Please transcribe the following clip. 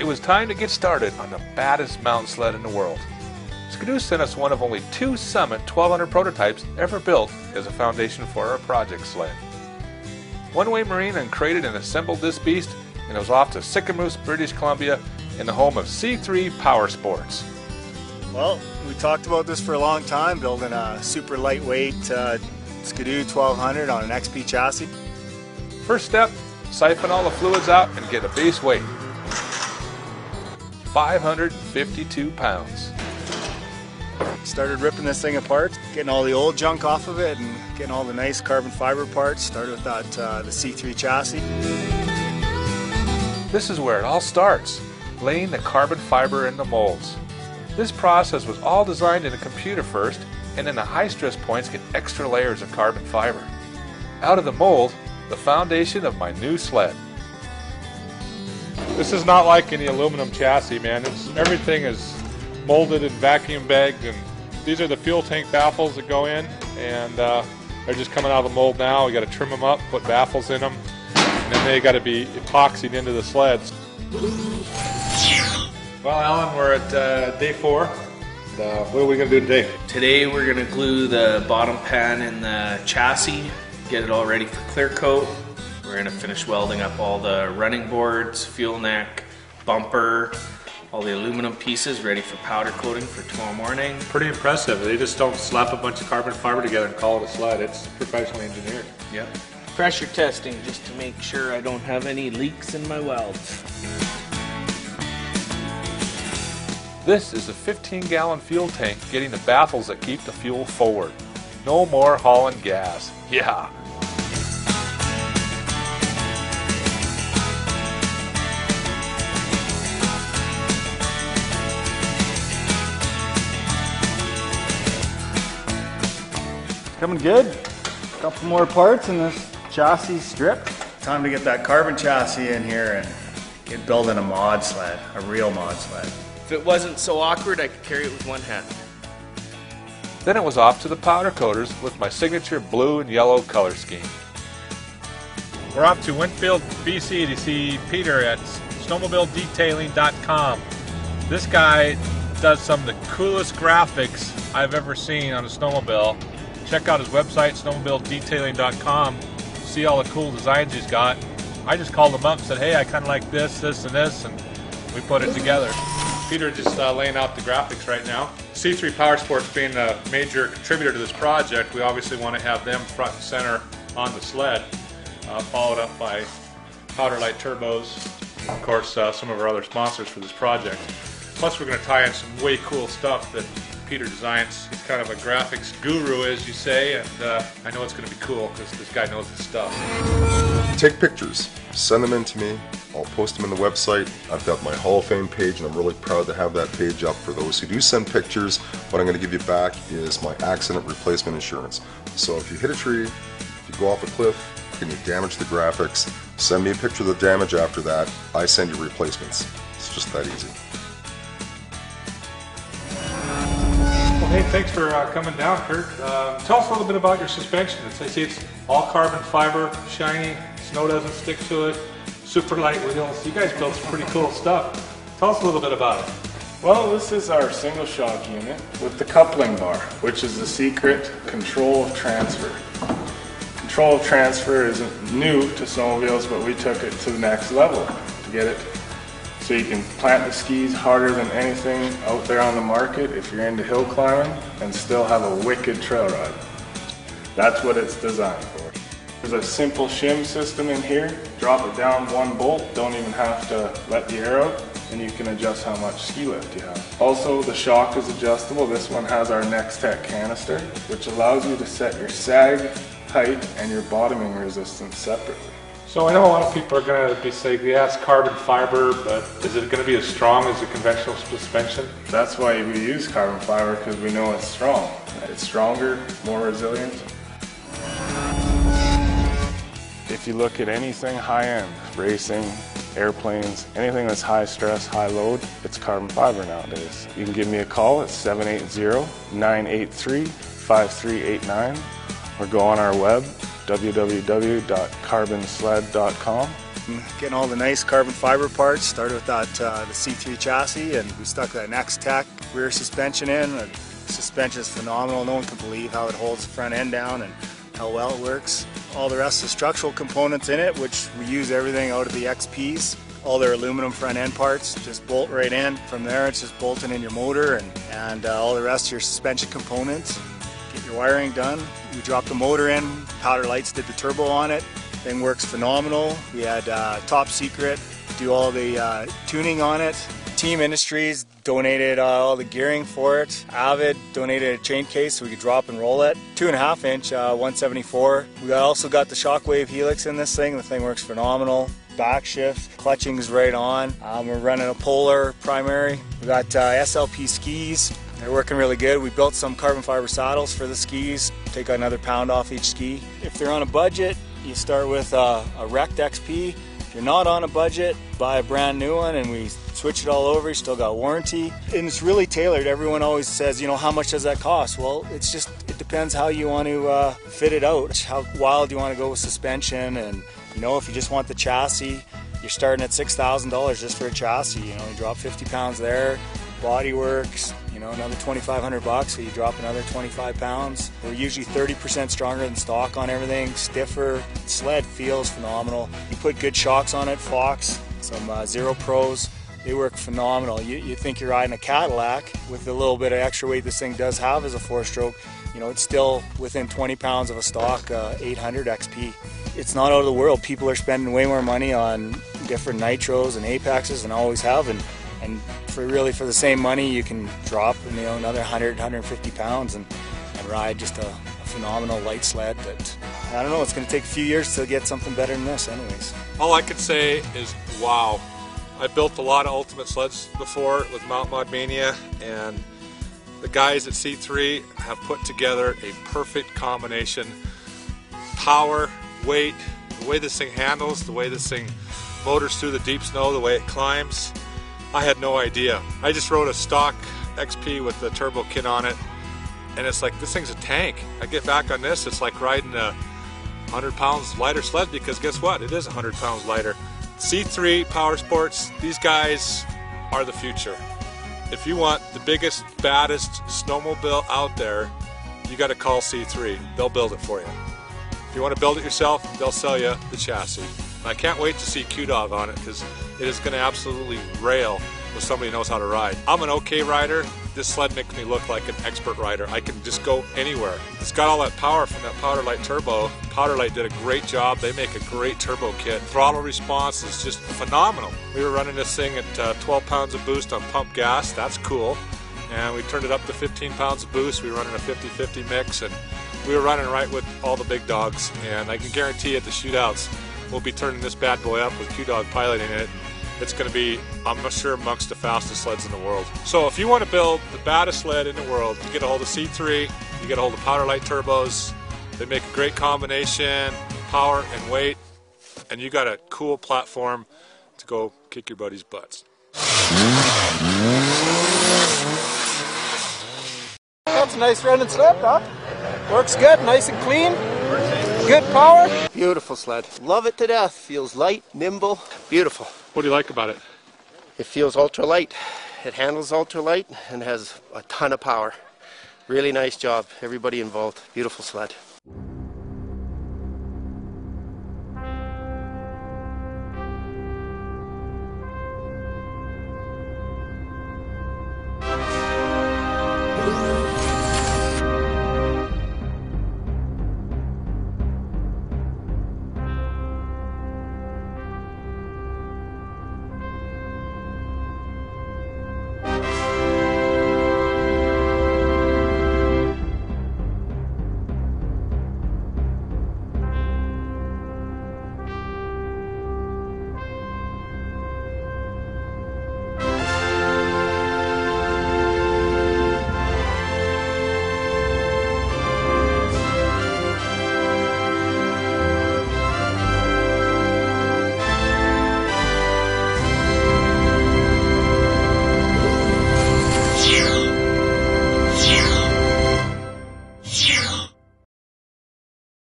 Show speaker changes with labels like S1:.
S1: It was time to get started on the baddest mountain sled in the world. Skidoo sent us one of only 2 Summit 1200 prototypes ever built as a foundation for our project sled. One-Way Marine created and assembled this beast, and it was off to Sicamous, British Columbia, in the home of C3 Power Sports.
S2: Well, we talked about this for a long time, building a super lightweight Skidoo 1200 on an XP chassis.
S1: First step, siphon all the fluids out and get a base weight. 552 pounds.
S2: Started ripping this thing apart, getting all the old junk off of it and getting all the nice carbon fiber parts. Started with that the C3 chassis.
S1: This is where it all starts, laying the carbon fiber in the molds. This process was all designed in a computer first, and then the high stress points get extra layers of carbon fiber. Out of the mold, the foundation of my new sled. This is not like any aluminum chassis, man. Everything is molded and vacuum bagged, and these are the fuel tank baffles that go in, and they're just coming out of the mold now. We got to trim them up, put baffles in them, and then they got to be epoxied into the sleds. Well, Alan, we're at day 4. What are we going to do today?
S3: Today we're going to glue the bottom pan in the chassis, get it all ready for clear coat. We're going to finish welding up all the running boards, fuel neck, bumper, all the aluminum pieces ready for powder coating for tomorrow morning.
S1: Pretty impressive. They just don't slap a bunch of carbon fiber together and call it a sled. It's professionally engineered.
S3: Yep. Pressure testing just to make sure I don't have any leaks in my welds.
S1: This is a 15-gallon fuel tank getting the baffles that keep the fuel forward. No more hauling gas. Yeah.
S2: Coming good. A couple more parts in this chassis strip. Time to get that carbon chassis in here and get building a mod sled, a real mod sled.
S3: If it wasn't so awkward, I could carry it with one hand.
S1: Then it was off to the powder coaters with my signature blue and yellow color scheme. We're off to Winfield, BC to see Peter at snowmobiledetailing.com. This guy does some of the coolest graphics I've ever seen on a snowmobile. Check out his website, snowmobiledetailing.com. See all the cool designs he's got. I just called him up and said, hey, I kind of like this, this, and this, and we put it together. Peter just laying out the graphics right now. C3 Power Sports being a major contributor to this project, we obviously want to have them front and center on the sled, followed up by Powder Light Turbos, and of course some of our other sponsors for this project. Plus we're going to tie in some way cool stuff that Peter designs. He's kind of a graphics guru, as you say, and I know it's going to be cool because this guy knows his stuff.
S4: Take pictures, send them in to me, I'll post them in the website. I've got my Hall of Fame page and I'm really proud to have that page up. For those who do send pictures, what I'm going to give you back is my accident replacement insurance. So if you hit a tree, if you go off a cliff, and you damage the graphics, send me a picture of the damage after that, I send you replacements. It's just that easy.
S1: Hey, thanks for coming down, Kurt. Tell us a little bit about your suspension. I see it's all carbon fiber, shiny, snow doesn't stick to it, super light wheels. You guys built some pretty cool stuff. Tell us a little bit about it.
S5: Well, this is our single shock unit with the coupling bar, which is the secret control of transfer. Control of transfer isn't new to snowmobiles, but we took it to the next level to get it so you can plant the skis harder than anything out there on the market if you're into hill climbing and still have a wicked trail ride. That's what it's designed for. There's a simple shim system in here. Drop it down 1 bolt, don't even have to let the air out, and you can adjust how much ski lift you have. Also, the shock is adjustable. This one has our Nex-Tech canister, which allows you to set your sag, height, and your bottoming resistance separately.
S1: So I know a lot of people are going to be saying, yes, carbon fiber, but is it going to be as strong as a conventional suspension?
S5: That's why we use carbon fiber, because we know it's strong. It's stronger, more resilient. If you look at anything high-end, racing, airplanes, anything that's high stress, high load, it's carbon fiber nowadays. You can give me a call at 780-983-5389 or go on our web, www.carbonsled.com,
S2: Getting all the nice carbon fiber parts. Started with that the C3 chassis, and we stuck that Nex-Tech rear suspension in. The suspension is phenomenal. No one can believe how it holds the front end down and how well it works. All the rest of the structural components in it, which we use everything out of the XPs. All their aluminum front end parts just bolt right in. From there it's just bolting in your motor and all the rest of your suspension components. Get your wiring done. We dropped the motor in, Powder Lights did the turbo on it. Thing works phenomenal. We had Top Secret do all the tuning on it. Team Industries donated all the gearing for it. Avid donated a chain case so we could drop and roll it. 2.5 inch 174. We also got the Shockwave Helix in this thing. The thing works phenomenal. Back shift, clutching is right on. We're running a Polar primary. We got SLP skis. They're working really good. We built some carbon fiber saddles for the skis. Take another pound off each ski. If they're on a budget, you start with a wrecked XP. If you're not on a budget, buy a brand new one and we switch it all over. You still got warranty. And it's really tailored. Everyone always says, you know, how much does that cost? Well, it depends how you want to fit it out. How wild you want to go with suspension, and you know, if you just want the chassis, you're starting at $6,000 just for a chassis. You know, you drop 50 pounds there. Body works, you know, another $2,500, so you drop another 25 pounds. We're usually 30% stronger than stock on everything, stiffer. Sled feels phenomenal. You put good shocks on it, Fox, some Zero Pros. They work phenomenal. You think you're riding a Cadillac with the little bit of extra weight this thing does have as a 4-stroke. You know, it's still within 20 pounds of a stock 800 XP. It's not out of the world. People are spending way more money on different nitros and apexes and always have, and for the same money you can drop, you know, another 100, 150 pounds and ride just a phenomenal light sled that, I don't know, it's going to take a few years to get something better than this anyways.
S1: All I can say is wow. I built a lot of ultimate sleds before with Mount Mod Mania, and the guys at C3 have put together a perfect combination. Power, weight, the way this thing handles, the way this thing motors through the deep snow, the way it climbs. I had no idea. I just rode a stock XP with the turbo kit on it, and it's like, this thing's a tank. I get back on this, it's like riding a 100 pounds lighter sled, because guess what? It is 100 pounds lighter. C3 Power Sports, these guys are the future. If you want the biggest, baddest snowmobile out there, you got to call C3. They'll build it for you. If you want to build it yourself, they'll sell you the chassis. And I can't wait to see Q-Dog on it, because it is going to absolutely rail with somebody who knows how to ride. I'm an okay rider. This sled makes me look like an expert rider. I can just go anywhere. It's got all that power from that Powder Light turbo. Powder Light did a great job. They make a great turbo kit. Throttle response is just phenomenal. We were running this thing at 12 pounds of boost on pump gas. That's cool. And we turned it up to 15 pounds of boost. We were running a 50-50 mix, and we were running right with all the big dogs. And I can guarantee at the shootouts, we'll be turning this bad boy up with Q-Dog piloting it. It's going to be, I'm sure, amongst the fastest sleds in the world. So if you want to build the baddest sled in the world, you get a hold of C3, you get a hold of Powder Light turbos. They make a great combination, power and weight, and you got a cool platform to go kick your buddies' butts.
S6: That's a nice running sled, huh? Works good, nice and clean. Good power. Beautiful sled. Love it to death. Feels light, nimble, beautiful.
S1: What do you like about it?
S6: It feels ultra light. It handles ultra light and has a ton of power. Really nice job. Everybody involved. Beautiful sled.